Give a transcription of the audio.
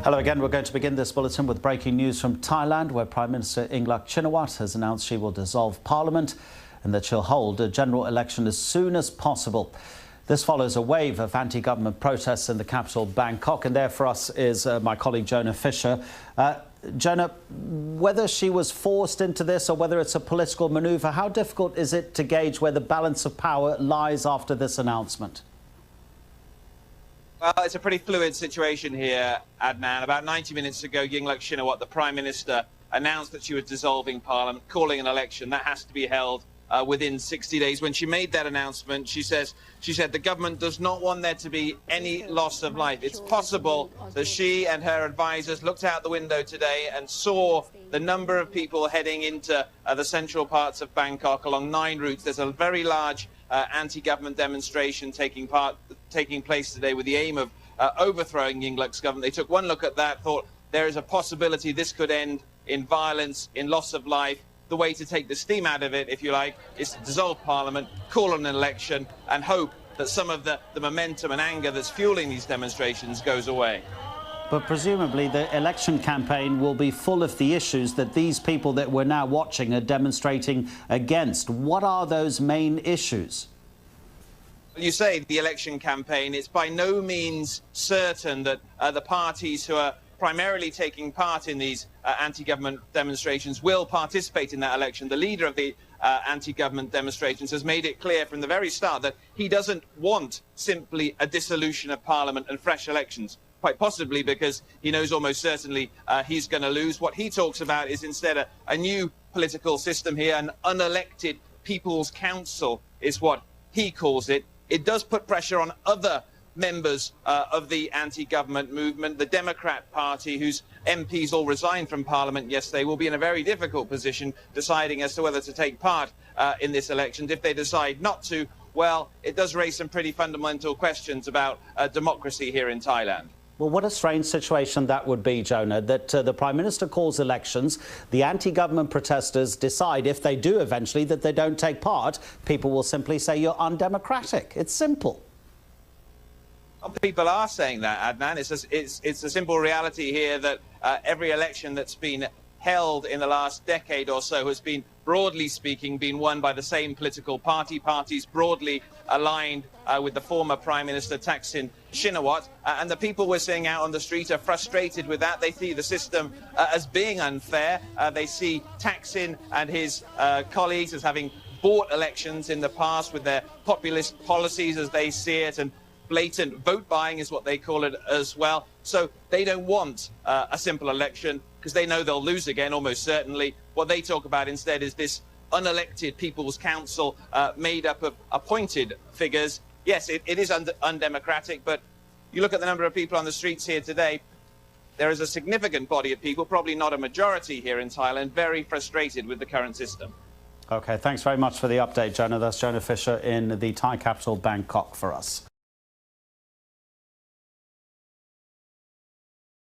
Hello again. We're going to begin this bulletin with breaking news from Thailand, where Prime Minister Yingluck has announced she will dissolve parliament and that she'll hold a general election as soon as possible. This follows a wave of anti-government protests in the capital, Bangkok, and there for us is my colleague Jonah Fisher. Jonah, whether she was forced into this or whether it's a political manoeuvre, how difficult is it to gauge where the balance of power lies after this announcement? Well, it's a pretty fluid situation here, Adnan. About 90 minutes ago, Yingluck, the Prime Minister, announced that she was dissolving Parliament, calling an election. That has to be held within 60 days. When she made that announcement, she said the government does not want there to be any loss of life. It's possible that she and her advisors looked out the window today and saw the number of people heading into the central parts of Bangkok along 9 routes. There's a very large anti-government demonstration taking place today with the aim of overthrowing Yingluck's government. They took one look at that, thought there is a possibility this could end in violence, in loss of life. The way to take the steam out of it, if you like, is to dissolve Parliament, call an election and hope that some of the momentum and anger that's fueling these demonstrations goes away. But presumably the election campaign will be full of the issues that these people that we're now watching are demonstrating against. What are those main issues? You say the election campaign. It's by no means certain that the parties who are primarily taking part in these anti-government demonstrations will participate in that election. The leader of the anti-government demonstrations has made it clear from the very start that he doesn't want simply a dissolution of Parliament and fresh elections, quite possibly because he knows almost certainly he's going to lose. What he talks about is instead a new political system here, an unelected People's Council is what he calls it. It does put pressure on other members of the anti-government movement. The Democrat Party, whose MPs all resigned from Parliament yesterday, will be in a very difficult position deciding as to whether to take part in this election. If they decide not to, well, it does raise some pretty fundamental questions about democracy here in Thailand. Well, what a strange situation that would be, Jonah, that the Prime Minister calls elections, the anti-government protesters decide, if they do eventually, that they don't take part. People will simply say you're undemocratic. It's simple. People are saying that, Adnan. It's a simple reality here that every election that's been held in the last decade or so has been, broadly speaking, been won by the same political parties broadly aligned with the former Prime Minister Thaksin Shinawatra. And the people we're seeing out on the street are frustrated with that. They see the system as being unfair. They see Thaksin and his colleagues as having bought elections in the past with their populist policies as they see it, and blatant vote buying is what they call it as well. So they don't want a simple election because they know they'll lose again, almost certainly. What they talk about instead is this unelected People's Council made up of appointed figures. Yes, it is undemocratic, but you look at the number of people on the streets here today, there is a significant body of people, probably not a majority here in Thailand, very frustrated with the current system. OK, thanks very much for the update, Jonah. That's Jonah Fisher in the Thai capital, Bangkok, for us.